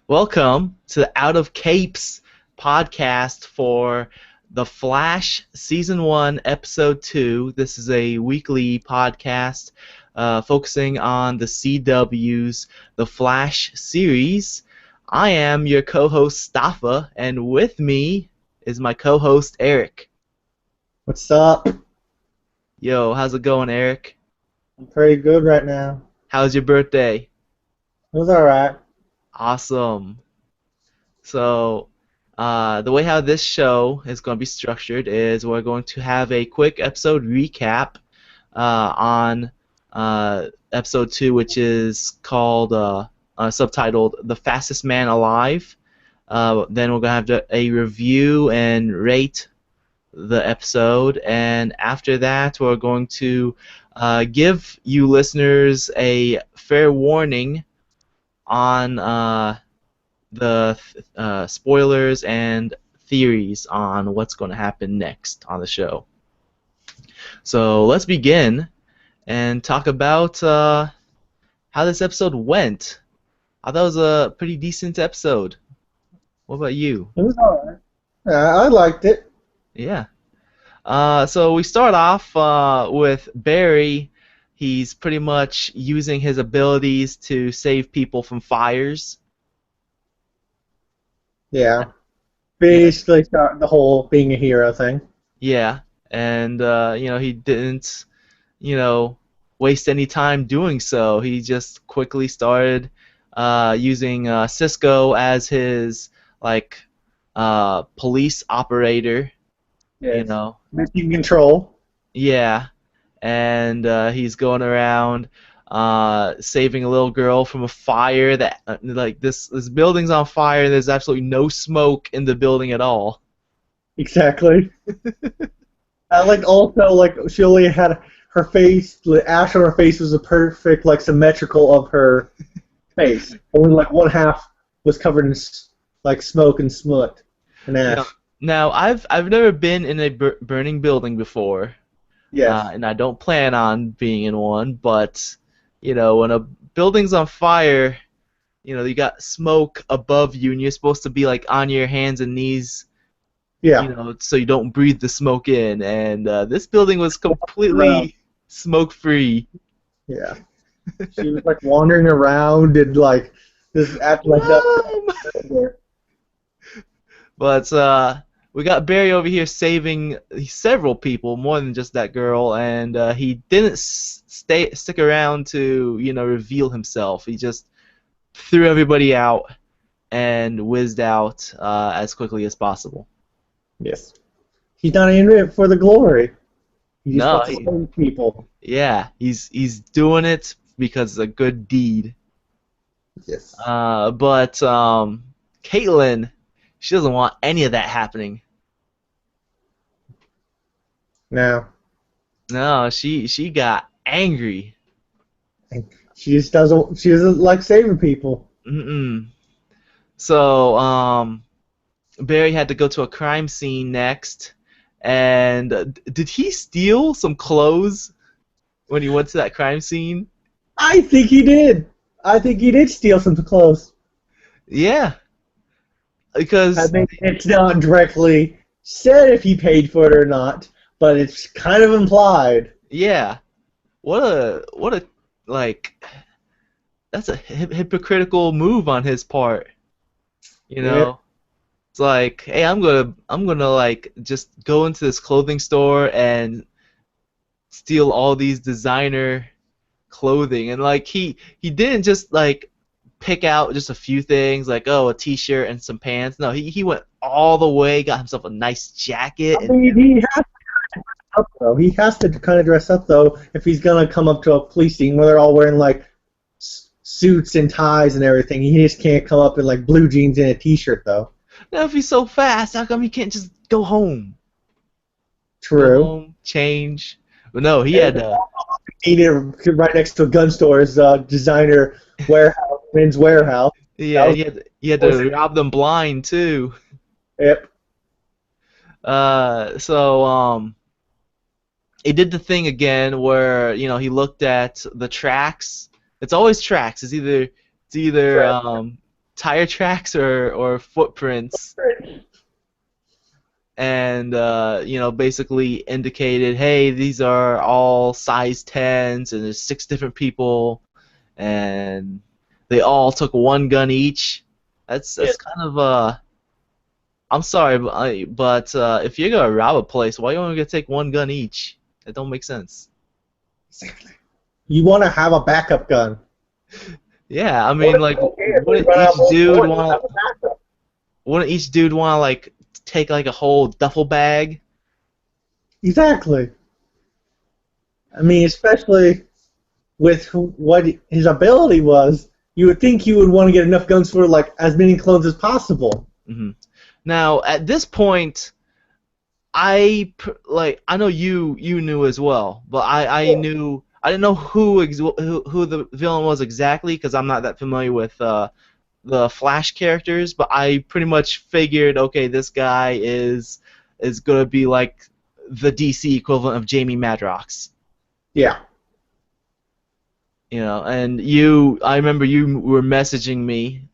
Welcome to the Out of Capes podcast for The Flash Season 1, Episode 2. This is a weekly podcast focusing on the CW's The Flash series. I am your co-host, Staffa, and with me is my co-host, Eric. What's up? Yo, how's it going, Eric? I'm pretty good right now. How's your birthday? It was alright. Awesome. So, the way how this show is going to be structured is we're going to have a quick episode recap on episode 2, which is called subtitled "The Fastest Man Alive." Then we're going to have a review and rate the episode, and after that, we're going to give you listeners a fair warning on the spoilers and theories on what's going to happen next on the show. So let's begin and talk about how this episode went. I thought it was a pretty decent episode. What about you? It was alright. Yeah, I liked it. Yeah. So we start off with Barry. He's pretty much using his abilities to save people from fires. Yeah. Basically, start the whole being a hero thing. Yeah, and he didn't, waste any time doing so. He just quickly started using Cisco as his police operator. Yes. Mission control. Yeah, and he's going around saving a little girl from a fire that this building's on fire and there's absolutely no smoke in the building at all. Exactly. Also, she only had her face, the ash on her face was a perfect, symmetrical of her face. Only, one half was covered in, smoke and smut and ash. Now I've never been in a burning building before. Yes. And I don't plan on being in one, but when a building's on fire, you got smoke above you, and you're supposed to be on your hands and knees, so you don't breathe the smoke in. And this building was completely smoke-free. Yeah. She was wandering around and just acting like that. But we got Barry over here saving several people, more than just that girl, and he didn't stick around to reveal himself. He just threw everybody out and whizzed out as quickly as possible. Yes. He's not in it for the glory. He just No, wants to save people. Yeah, he's doing it because it's a good deed. Yes. But Caitlin, she doesn't want any of that happening. No. No, she got angry. She just doesn't. She doesn't like saving people. Mm-mm. So Barry had to go to a crime scene next, and did he steal some clothes when he went to that crime scene? I think he did. I think he did steal some clothes. Yeah, because I think it's not directly said if he paid for it or not, but it's kind of implied. yeah, what a that's a hypocritical move on his part. Yeah. It's like, hey, I'm gonna just go into this clothing store and steal all these designer clothing, and he didn't just pick out just a few things a t-shirt and some pants. No, he went all the way, got himself a nice jacket. I mean, he has to dress up though. He has to kind of dress up though if he's gonna come up to a police scene where they're all wearing suits and ties and everything. He just can't come up in blue jeans and a t-shirt though. Now, if he's so fast, how come he can't just go home? True. Go home, change. But no, he had He needed right next to a gun store's designer warehouse, men's warehouse. yeah, he had to rob them blind too. Yep. So he did the thing again where he looked at the tracks. It's always tracks. It's either Right. tire tracks or footprints, and basically indicated, hey, these are all size 10s, and there's 6 different people, and they all took one gun each. That's kind of I'm sorry, but if you're gonna rob a place, why you only gonna take one gun each? That don't make sense. Exactly. You want to have a backup gun. Yeah, I mean, like, wouldn't each dude want like take like a whole duffel bag? Exactly. I mean, especially with what his ability was, you would think he would want to get enough guns for like as many clones as possible. Hmm. Now, at this point, I know you knew as well, but I knew I didn't know who the villain was exactly because I'm not that familiar with the Flash characters, but I pretty much figured, okay, this guy is gonna be like the DC equivalent of Jamie Madrox. Yeah. And I remember you were messaging me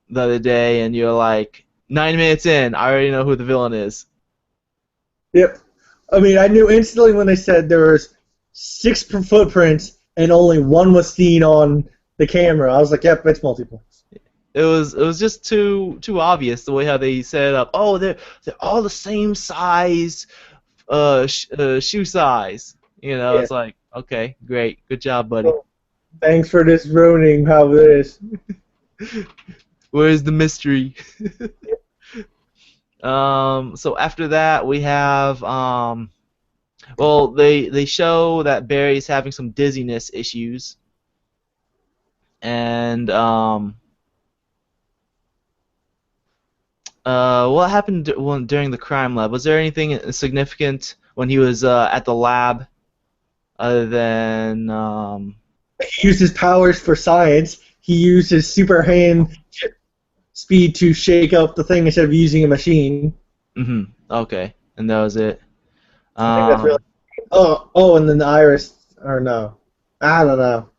the other day, and you're like, 9 minutes in, I already know who the villain is. Yep. I mean, I knew instantly when they said there was 6 footprints and only one was seen on the camera. I was like, yep, it's multiple. It was just too obvious the way how they set it up. Oh, they're all the same size, shoe size. Yeah. It's like, okay, great, good job, buddy. Well, thanks for this ruining how it is. Where's the mystery? So after that we have well, they show that Barry's having some dizziness issues, and what happened during the crime lab? Was there anything significant when he was at the lab, other than He used his powers for science. He used his super hand speed to shake up the thing instead of using a machine. Okay, and that was it. I think that's really. Oh, and then the iris. Or no, I don't know.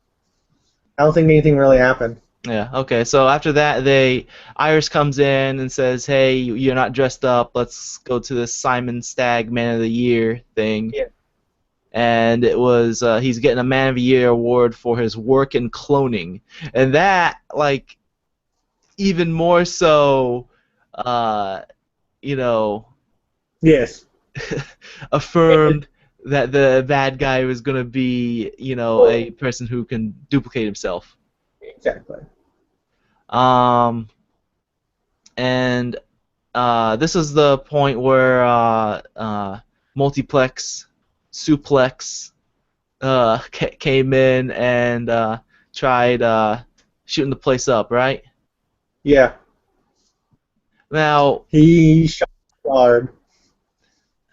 I don't think anything really happened. Yeah. Okay. So after that, Iris comes in and says, "Hey, you're not dressed up. Let's go to this Simon Stagg Man of the Year thing." Yeah. And it was he's getting a Man of the Year award for his work in cloning, and that, like, even more so, Yes. affirmed that the bad guy was going to be, a person who can duplicate himself. Exactly. And this is the point where Multiplex Suplex came in and tried shooting the place up, right? Yeah. Now He shot hard.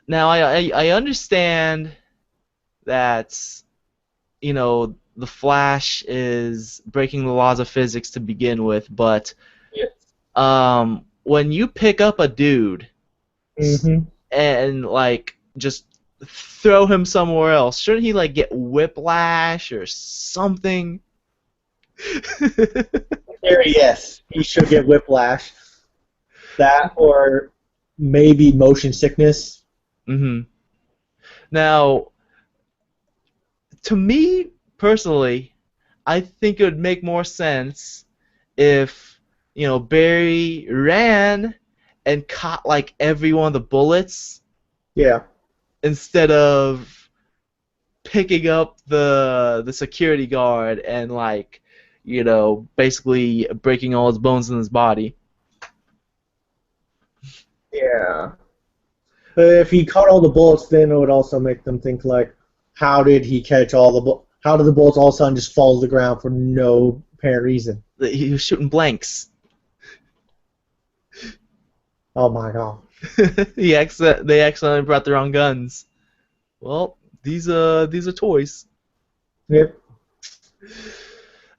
Now I understand that the Flash is breaking the laws of physics to begin with, but when you pick up a dude and like just throw him somewhere else, shouldn't he like get whiplash or something? Yes, he should get whiplash. That or maybe motion sickness. Now, to me personally, I think it would make more sense if Barry ran and caught like every one of the bullets. Yeah. Instead of picking up the security guard and like basically breaking all his bones in his body. Yeah. But if he caught all the bullets, then it would also make them think like, how did he catch all the how did the bullets all of a sudden just fall to the ground for no apparent reason? He was shooting blanks. Oh my god. They accidentally brought the wrong guns. Well, these are toys. Yep.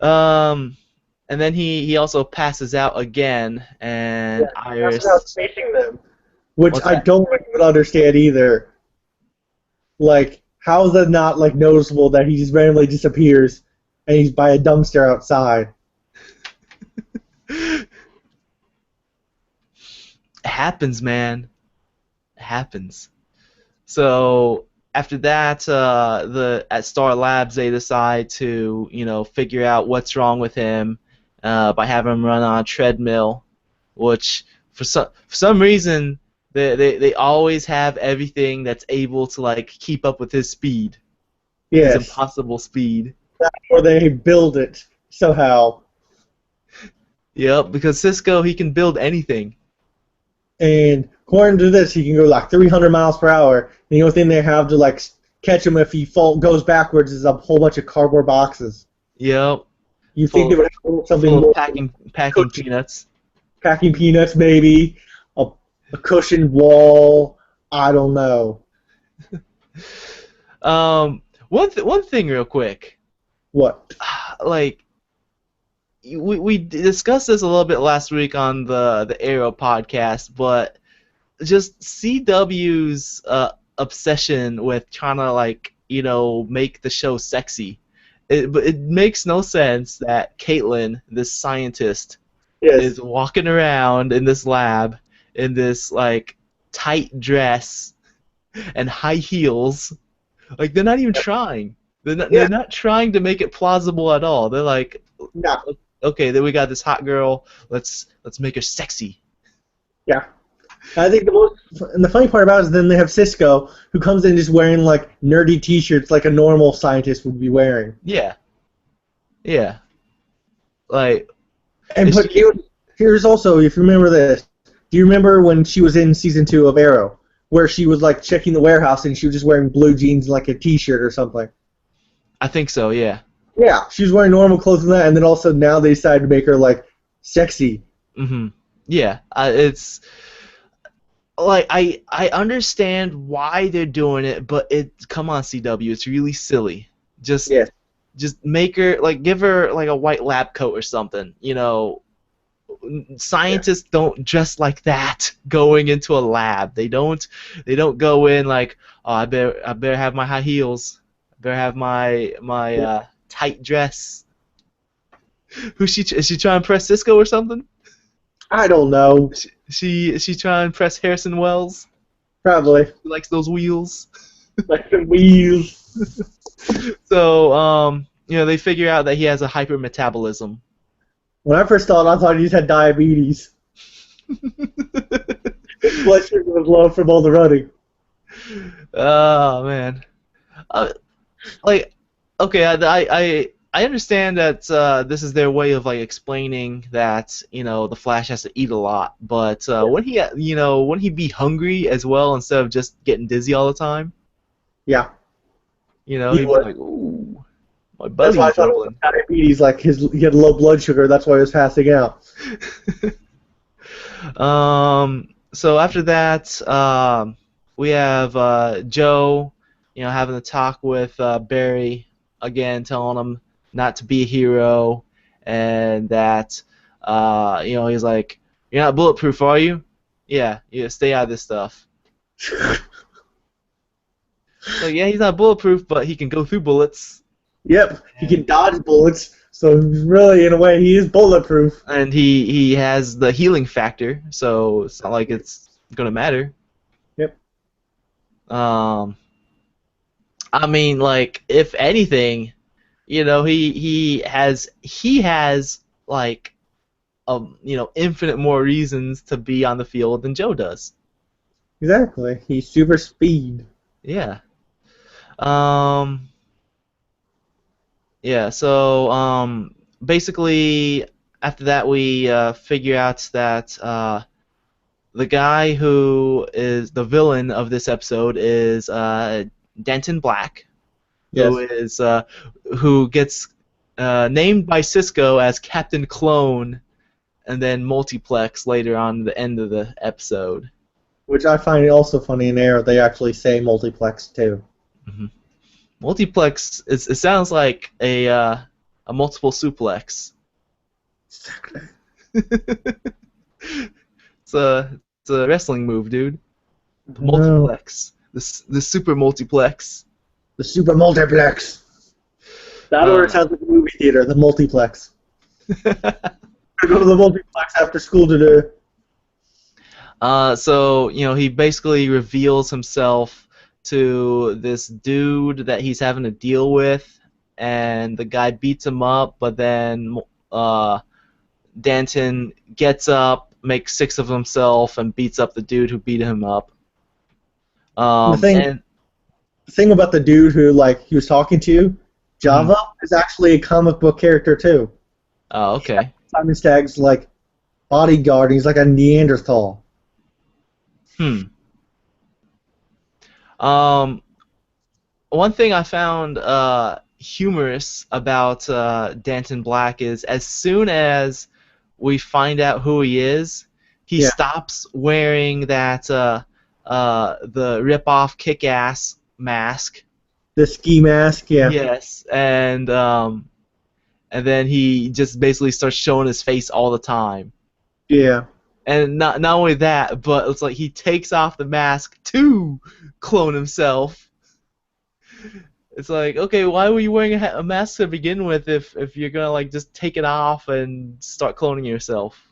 And then he also passes out again, and Iris. Chasing them, which I don't even understand either. Like, how is that not like noticeable that he just randomly disappears and he's by a dumpster outside? happens, man. It happens. So after that, at Star Labs they decide to figure out what's wrong with him by having him run on a treadmill, which for some reason they always have everything that's able to like keep up with his speed, his Yes. impossible speed. Or they build it somehow. Yep, because Cisco, he can build anything. And according to this, he can go like 300 miles per hour. The only thing they have to like catch him if he goes backwards is a whole bunch of cardboard boxes. Yep. You think they would have something Full more? of packing peanuts. Packing peanuts, maybe a cushioned wall. I don't know. One thing real quick. What? Like, we discussed this a little bit last week on the Arrow podcast, but just CW's obsession with trying to make the show sexy. But it makes no sense that Caitlin, this scientist, Yes. is walking around in this lab in this like tight dress and high heels. Like, they're not even trying. They're not trying to make it plausible at all. They're like, No. okay, then we got this hot girl. Let's make her sexy. Yeah. I think the funny part about it is then they have Cisco, who comes in just wearing like nerdy T-shirts like a normal scientist would be wearing. Yeah. Yeah. Like. And but here's also, if you remember this, do you remember when she was in season 2 of Arrow, where she was like checking the warehouse and she was just wearing blue jeans and like a T-shirt or something? I think so. Yeah. Yeah, she was wearing normal clothes and that, and then also now they decided to make her like sexy. Mhm. Yeah. It's like I understand why they're doing it, but come on, CW, it's really silly. Just make her give her like a white lab coat or something. Scientists don't dress like that going into a lab. They don't go in like, oh, I better have my high heels. I better have my tight dress. Is she trying to impress Cisco or something? I don't know. Is she trying to impress Harrison Wells? Probably. He likes those wheels. Like the wheels. So, they figure out that he has a hypermetabolism. When I first saw it, I thought he just had diabetes. His blood sugar was low from all the running. Oh man. Okay, I understand that this is their way of explaining that the Flash has to eat a lot, but wouldn't he be hungry as well instead of just getting dizzy all the time? Yeah. He'd be like, ooh, my belly's That's why I thought it was diabetes. Like he had low blood sugar. That's why he was passing out. So after that, we have Joe, having a talk with Barry again, telling him not to be a hero, and that he's like, "You're not bulletproof, are you? Yeah, stay out of this stuff." So yeah, he's not bulletproof, but he can go through bullets. Yep, he can dodge bullets. So really, in a way, he is bulletproof. And he has the healing factor, so it's not like it's gonna matter. Yep. I mean, if anything, he has infinite more reasons to be on the field than Joe does. Exactly. He's super speed. Yeah. Yeah. So basically, after that, we figure out that the guy who is the villain of this episode is Denton Black. Yes. Who gets named by Cisco as Captain Clone, and then Multiplex later on at the end of the episode. Which I find also funny in Arrow. They actually say multiplex too. Mm-hmm. Multiplex. It sounds like a multiple suplex. Exactly. It's a wrestling move, dude. The No. multiplex. The super multiplex. The super multiplex. That or it sounds like a movie theater, the multiplex. I go to the multiplex after school today. So he basically reveals himself to this dude that he's having to deal with, and the guy beats him up, but then uh, Danton gets up, makes six of himself, and beats up the dude who beat him up. The thing, And the thing about the dude who he was talking to, Java, is actually a comic book character too. Oh, okay. Simon Stagg's bodyguard. And he's like a Neanderthal. One thing I found humorous about Danton Black is as soon as we find out who he is, he stops wearing that the rip-off Kick-Ass mask. The ski mask, yeah. Yes, and then he just basically starts showing his face all the time. Yeah. And not only that, but it's like he takes off the mask to clone himself. It's like, okay, why were you wearing a mask to begin with if you're gonna just take it off and start cloning yourself?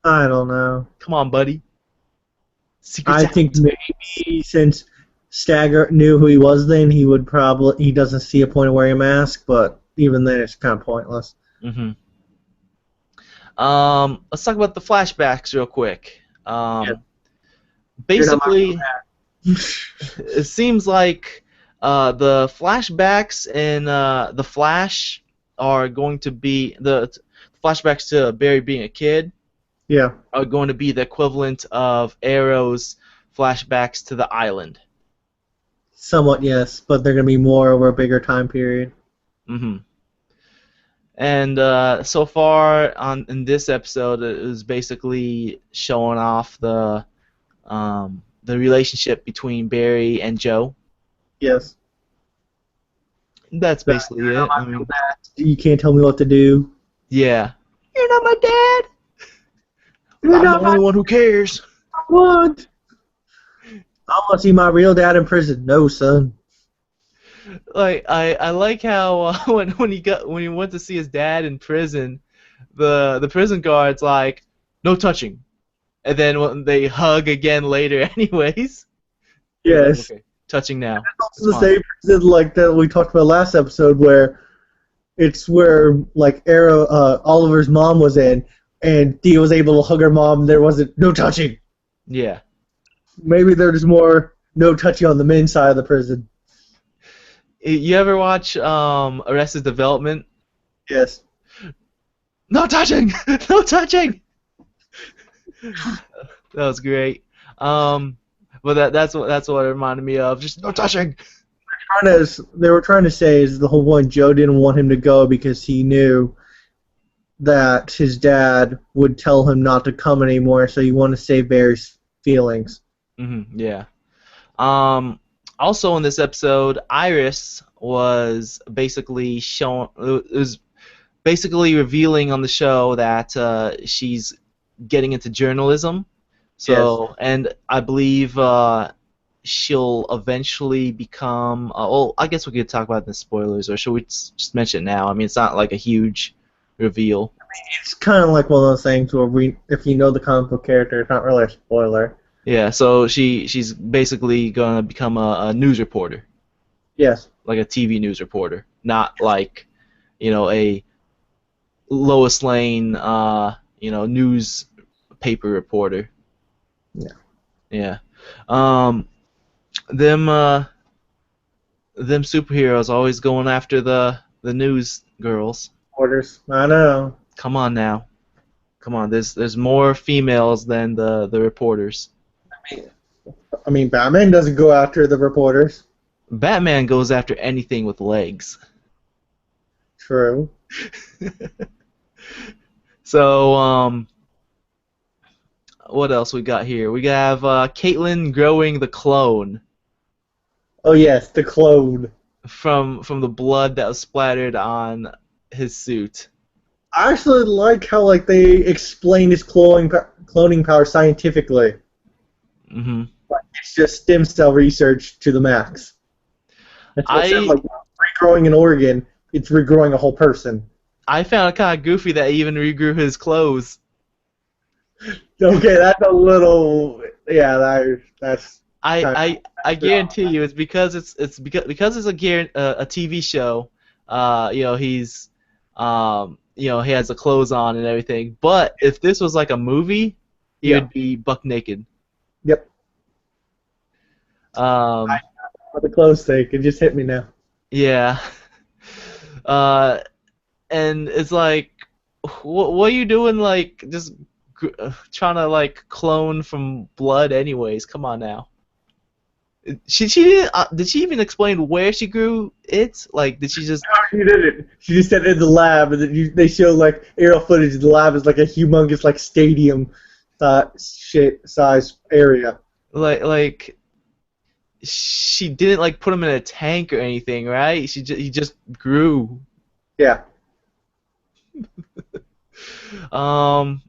I don't know. Come on, buddy. I think maybe since Stagger knew who he was then, he doesn't see a point of wearing a mask, but even then it's kind of pointless. Mm-hmm. Let's talk about the flashbacks real quick. Basically, it seems like the flashbacks in The Flash are going to be the flashbacks to Barry being a kid. Yeah. Are going to be the equivalent of Arrow's flashbacks to the island. Somewhat, yes, but they're going to be more over a bigger time period. Mm-hmm. And so far in this episode, it was basically showing off the relationship between Barry and Joe. Yes. That's basically it. I mean, you can't tell me what to do. Yeah. You're not my dad. I'm the only one who cares. What? I want to see my real dad in prison. No, son. I like how when he went to see his dad in prison, the prison guard's like, no touching, and then when they hug again later, anyways. Yes. Okay. Touching now. It's the same prison that we talked about last episode, where it's where Oliver's mom was in, and Thea was able to hug her mom. There wasn't no touching. Yeah. Maybe there's more no touching on the men's side of the prison. You ever watch Arrested Development? Yes. No touching! No touching! That was great. But that's what it reminded me of. Just no touching! They were trying to say is the whole point Joe didn't want him to go because he knew that his dad would tell him not to come anymore, so he wanted to save Barry's feelings. Mm-hmm, yeah. Also in this episode, Iris was basically revealing on the show that she's getting into journalism. So, yes. And I believe she'll eventually become. Well, I guess we could talk about the spoilers, or should we just mention it now? I mean, it's not like a huge reveal. I mean, it's kind of like one of those things where if you know the comic book character, it's not really a spoiler. Yeah, so she's basically gonna become a news reporter. Yes. Like a TV news reporter, not like, a Lois Lane, newspaper reporter. Yeah. Yeah. Them superheroes always going after the news girls. Reporters. I know. Come on now. Come on. There's more females than the reporters. I mean, Batman doesn't go after the reporters. Batman goes after anything with legs. True. So, what else we got here? We have Caitlin growing the clone. Oh yes, the clone. From the blood that was splattered on his suit. I actually like how they explained his cloning power scientifically. Mm-hmm. It's just stem cell research to the max. Instead of regrowing an organ, it's regrowing a whole person. I found it kind of goofy that he even regrew his clothes. Okay, that's a little. Yeah, that's kind I of. guarantee you it's because because it's a TV show. He has the clothes on and everything. But if this was like a movie, he Yeah. would be buck naked. Yep. Um, The clothes thing. It just hit me now. yeah. Uh, and it's like, what are you doing? Like just trying to like clone from blood, anyways. Come on now. She didn't, did she even explain where she grew it? Like, did she just She did it. She just said it in the lab, and then they show like aerial footage. The lab is like a humongous like stadium, size area. like she didn't like put him in a tank or anything, right? He just grew. Yeah. Um,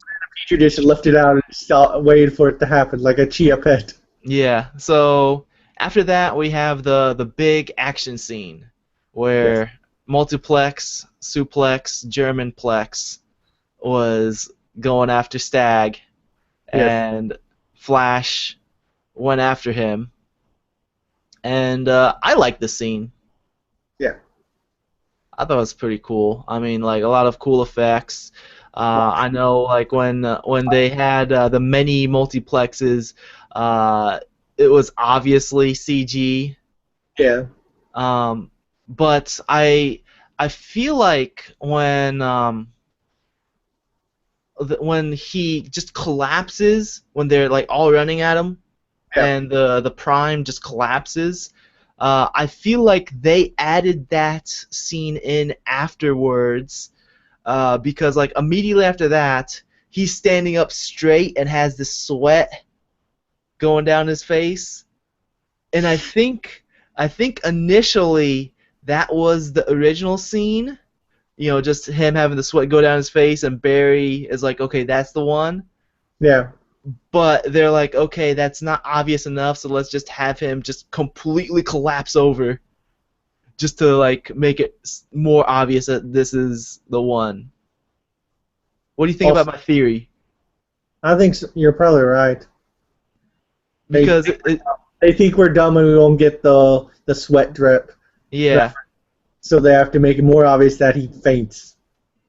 Petri dish and left it out and waited for it to happen like a chia pet. yeah. So after that, we have the big action scene Yes. where Multiplex, Suplex, Germanplex was going after Stag, Yes. and Flash went after him. And I like the scene. Yeah. I thought it was pretty cool. I mean, like a lot of cool effects. I know, like when they had the many multiplexes, uh, it was obviously CG. Yeah. Um, but I feel like when he just collapses when they're like all running at him, Yeah. and the Prime just collapses. I feel like they added that scene in afterwards, because like immediately after that, he's standing up straight and has this sweat going down his face, and I think initially that was the original scene. Just him having the sweat go down his face, and Barry is like, okay, that's the one. Yeah. But they're like, okay, that's not obvious enough, so let's just have him just completely collapse over, just to like make it more obvious that this is the one. What do you think about Also, my theory? I think you're probably right. They Because they think we're dumb and we won't get the sweat drip, yeah, so they have to make it more obvious that he faints.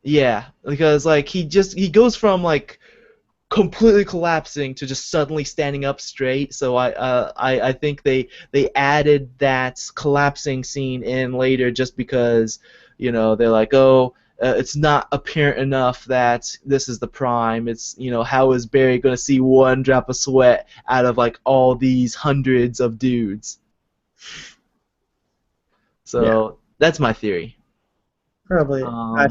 yeah, because like he goes from like completely collapsing to just suddenly standing up straight. So I think they added that collapsing scene in later just because they're like, oh, it's not apparent enough that this is the Prime. It's how is Barry gonna see one drop of sweat out of like all these hundreds of dudes? Yeah. So that's my theory. Probably. Um,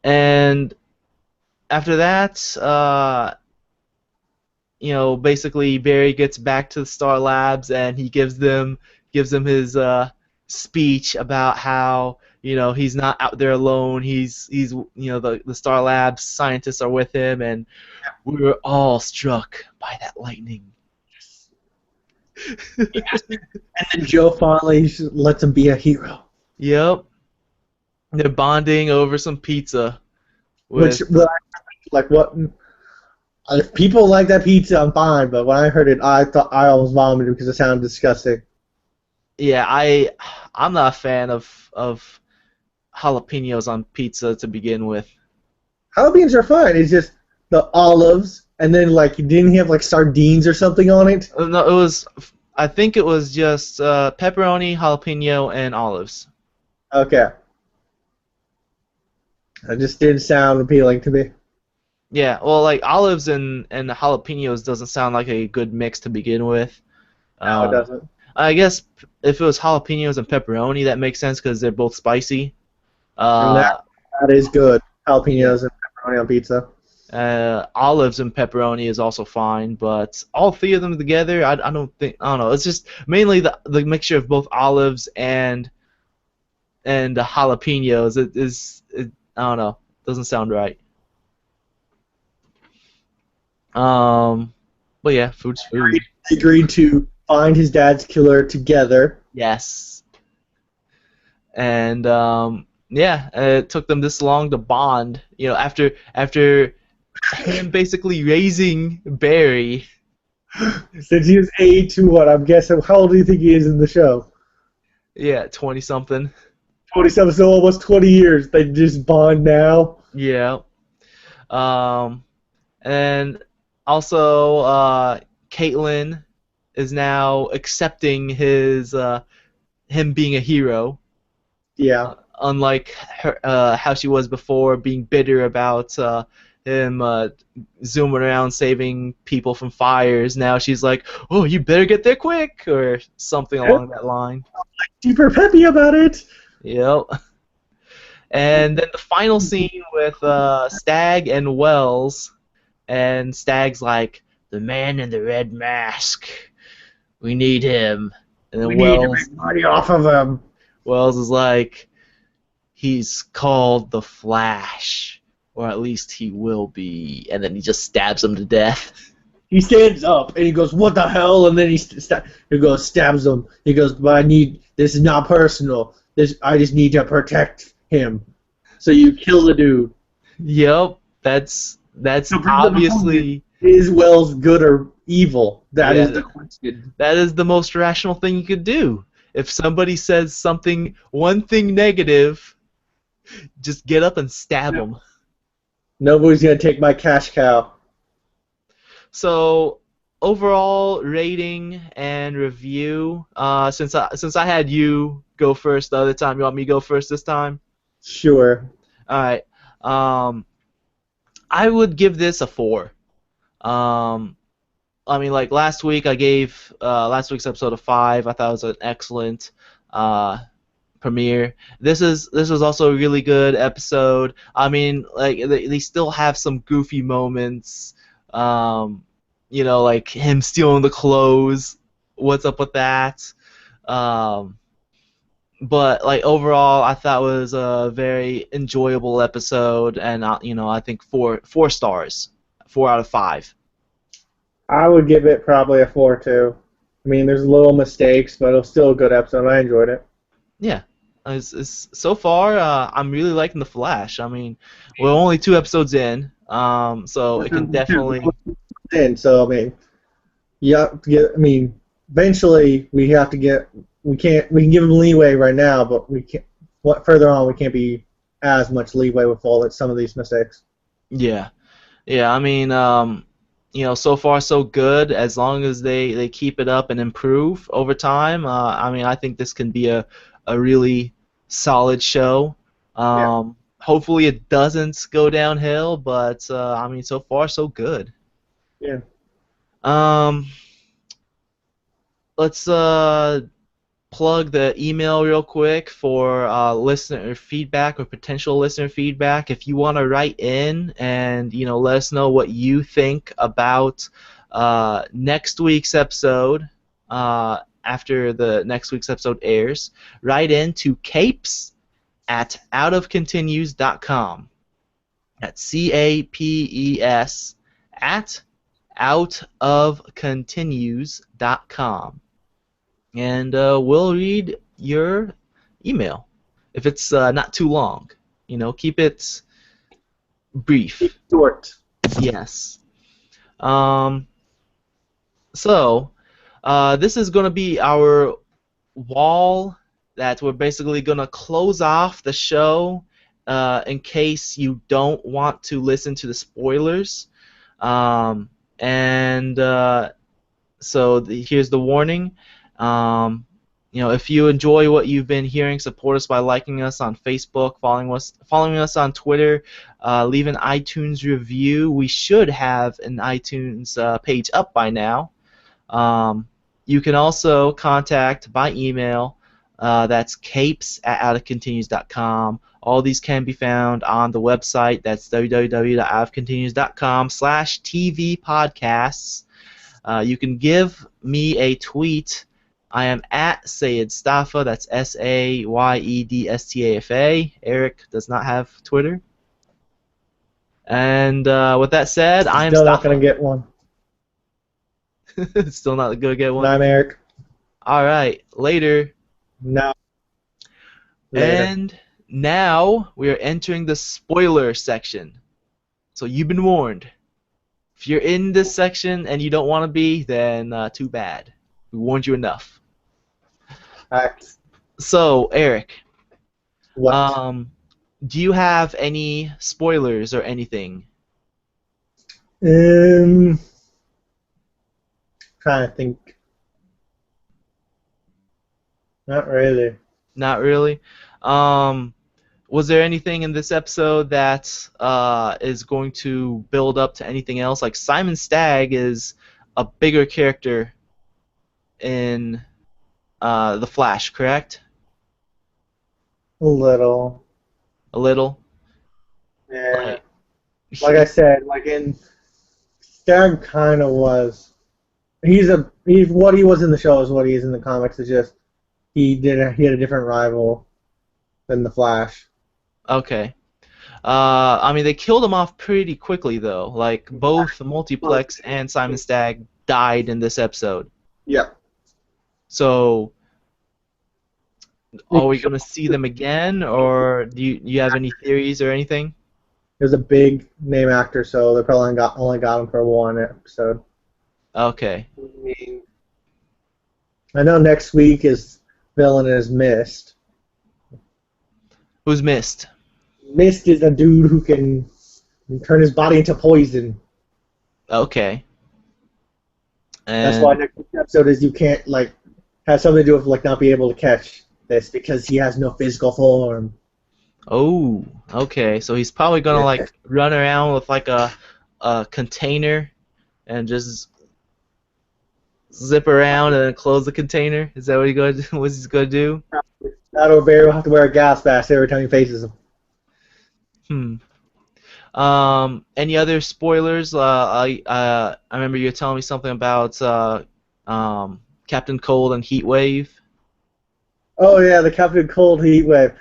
and after that, basically Barry gets back to the Star Labs and he gives them his speech about how he's not out there alone. He's the Star Labs scientists are with him, and we were all struck by that lightning. And then Joe finally lets him be a hero. Yep, they're bonding over some pizza Which, with well, like, what? If people like that pizza, I'm fine. But when I heard it, I thought I almost vomited because it sounded disgusting. yeah, I'm not a fan of jalapenos on pizza to begin with. Jalapenos are fine. It's just the olives, and then like didn't he have like sardines or something on it? No, I think it was just pepperoni, jalapeno, and olives. Okay, it just didn't sound appealing to me. Yeah, well, like olives and jalapenos doesn't sound like a good mix to begin with. No, it Uh, doesn't. I guess if it was jalapenos and pepperoni, that makes sense because they're both spicy. And Uh, that is good. yeah. Jalapenos and pepperoni on pizza. Olives and pepperoni is also fine, but all three of them together, I don't know. It's just mainly the mixture of both olives and the jalapenos. I don't know. Doesn't sound right. Um, but yeah, food's food. They agreed to find his dad's killer together. Yes. And Yeah, it took them this long to bond. You know, after him basically raising Barry. Since he was 82, what I'm guessing, how old do you think he is in the show? Yeah, 20 something. 27, so almost 20 years. They just bond now. Yeah. Um, and also, Caitlyn is now accepting him being a hero, Yeah. unlike her, how she was before, being bitter about him zooming around saving people from fires. Now she's like, "Oh, you better get there quick," or something along that line. Super peppy about it. Yep. And then the final scene with Stag and Wells, and Stag's like, "The man in the red mask. We need him." And We then need to make money off of him. Wells is like, "He's called the Flash, or at least he will be." And then he just stabs him to death. He stands up and he goes, "What the hell?" And then he goes, stabs him. He goes, "But I need. This is not personal. I just need to protect him." So you kill the dude. Yep, that's So obviously, is Wells good or evil? That yeah, is the question. that is the most rational thing you could do. If somebody says something, one thing negative, just get up and stab them. Nobody's gonna take my cash cow. So overall rating and review. Since I had you go first the other time, you want me to go first this time? Sure. All right. I would give this a 4. Um, I mean, like last week, I gave last week's episode a 5. I thought it was an excellent premiere. This is also a really good episode. I mean, like they still have some goofy moments. You know, like him stealing the clothes. What's up with that? Um, but like overall, I thought it was a very enjoyable episode, and you know, I think four stars, 4 out of 5. I would give it probably a 4 too. I mean, there's little mistakes, but it was still a good episode. I enjoyed it. Yeah. So far, I'm really liking The Flash. I mean, we're only 2 episodes in, so it can definitely. And so I mean, yeah, I mean, eventually we have to get. We can give him leeway right now, but we can't. What further on we can't be as much leeway with some of these mistakes. Yeah, yeah. I mean, you know, so far so good. As long as they keep it up and improve over time, I mean, I think this can be a really solid show. Yeah. Hopefully it doesn't go downhill, but I mean, so far so good. Yeah. Um, let's plug the email real quick for listener feedback or potential listener feedback. If you want to write in and let us know what you think about next week's episode after the next week's episode airs, write in to capes@outofcontinues.com. That's CAPES at outofcontinues.com. And we'll read your email if it's not too long. Keep it brief. Short. Yes. So this is going to be our wall that we're basically going to close off the show in case you don't want to listen to the spoilers. So here's the warning. If you enjoy what you've been hearing, support us by liking us on Facebook, following us on Twitter, leave an iTunes review. We should have an iTunes page up by now. You can also contact by email. That's capes@outofcontinues.com. All these can be found on the website. That's www.outofcontinues.com/TV podcasts. You can give me a tweet. I am at Sayed Stafa. That's SAYEDSTAFA. Eric does not have Twitter. And with that said, I am Still Stafa. not gonna get one. Still not gonna get one. I'm Eric. All right, later. No. Later. And now we are entering the spoiler section. So you've been warned. If you're in this section and you don't want to be, then too bad. We warned you enough. Alright. So, Eric, What? do you have any spoilers or anything? Trying to think. Not really. Not really. Was there anything in this episode that is going to build up to anything else? Like Simon Stagg is a bigger character in The Flash, correct? A little. A little. Yeah. Like I said, like in Stagg kind of was. He's what he was in the show is what he is in the comics. It's just he had a different rival than the Flash. Okay. I mean, they killed him off pretty quickly, though. Like, both Multiplex and Simon Stagg died in this episode. Yep. So, are we going to see them again, or do you have any theories or anything? He was a big name actor, so they probably only got him for one episode. Okay. I know next week is villain is Mist. Who's Mist? Mist is a dude who can turn his body into poison. Okay. And That's why next week's episode is you can't have something to do with not be able to catch this because he has no physical form. Oh, okay. So he's probably gonna run around with a container and just zip around and then close the container. Is that what he's gonna do? That or Barry will have to wear a gas mask every time he faces him. Any other spoilers? I remember you were telling me something about Captain Cold and Heatwave. Oh yeah, the Captain Cold Heatwave.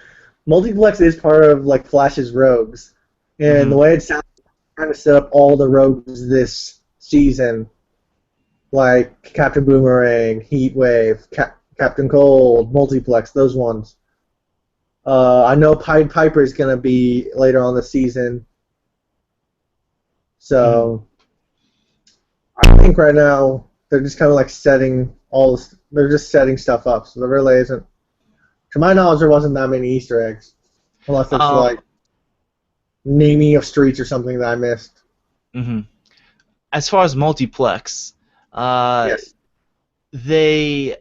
Multiplex is part of Flash's rogues, and the way it sounds, trying to set up all the rogues this season, like Captain Boomerang, Heatwave, Captain Cold, Multiplex, those ones. I know Pied Piper is gonna be later on this season, so I think right now they're just kind of setting all this. They're just setting stuff up, so there really isn't. To my knowledge, there wasn't that many Easter eggs, unless it's naming of streets or something that I missed. As far as Multiplex, Yes. they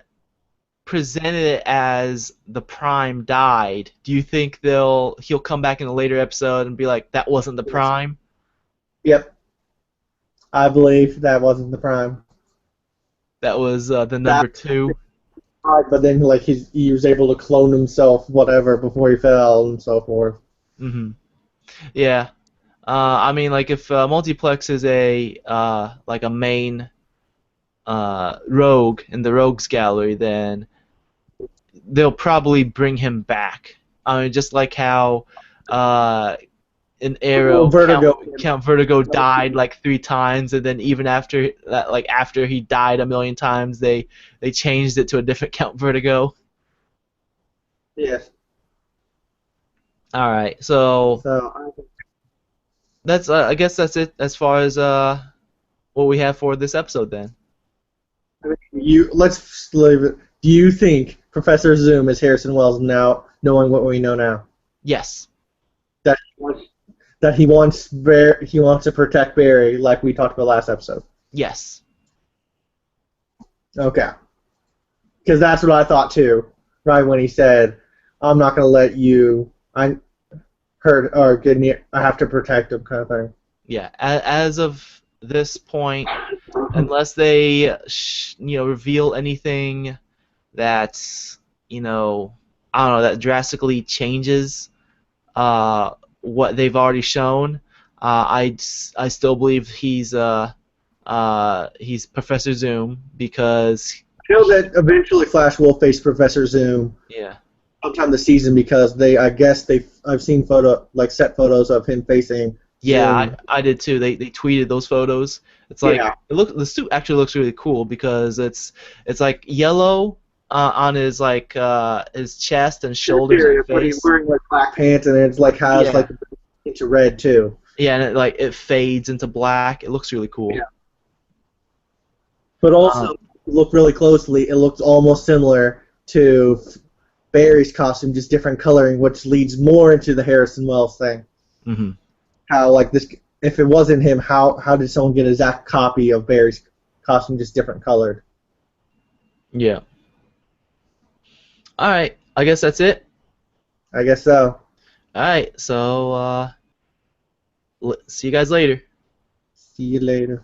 presented it as the Prime died. Do you think he'll come back in a later episode and be like, that wasn't the Prime? Yep. I believe that wasn't the Prime. That was the number 2. But then he was able to clone himself, whatever, before he fell and so forth. Yeah. I mean, if Multiplex is a main rogue in the Rogues Gallery, then they'll probably bring him back. I mean, just like how in Arrow, Count Vertigo died 3 times, and then even after that, after he died a million times, they changed it to a different Count Vertigo. Yes. All right, so that's I guess that's it as far as what we have for this episode then. Let's leave it. Do you think Professor Zoom is Harrison Wells now, knowing what we know now? Yes. That he wants to protect Barry, like we talked about last episode. Yes. Okay. Because that's what I thought too, right when he said, "I'm not going to let you. I have to protect him," kind of thing. Yeah. As of this point, unless they reveal anything that's I don't know, that drastically changes what they've already shown, I still believe he's Professor Zoom, because I know that eventually Flash will face Professor Zoom. Yeah. Sometime this season, because I've seen set photos of him facing. Yeah, I did too. They tweeted those photos. It's the suit actually looks really cool because it's yellow on his like his chest and shoulders and But he's face. wearing like black pants, and it's like has Yeah. like a pinch of red too. Yeah, and it fades into black. It looks really cool. Yeah. But also, if you look really closely, it looks almost similar to Barry's costume, just different coloring, which leads more into the Harrison Wells thing. Hmm. How like this, if it wasn't him, how did someone get an exact copy of Barry's costume, just different colored? Yeah. All right. I guess that's it. I guess so. All right. So see you guys later. See you later.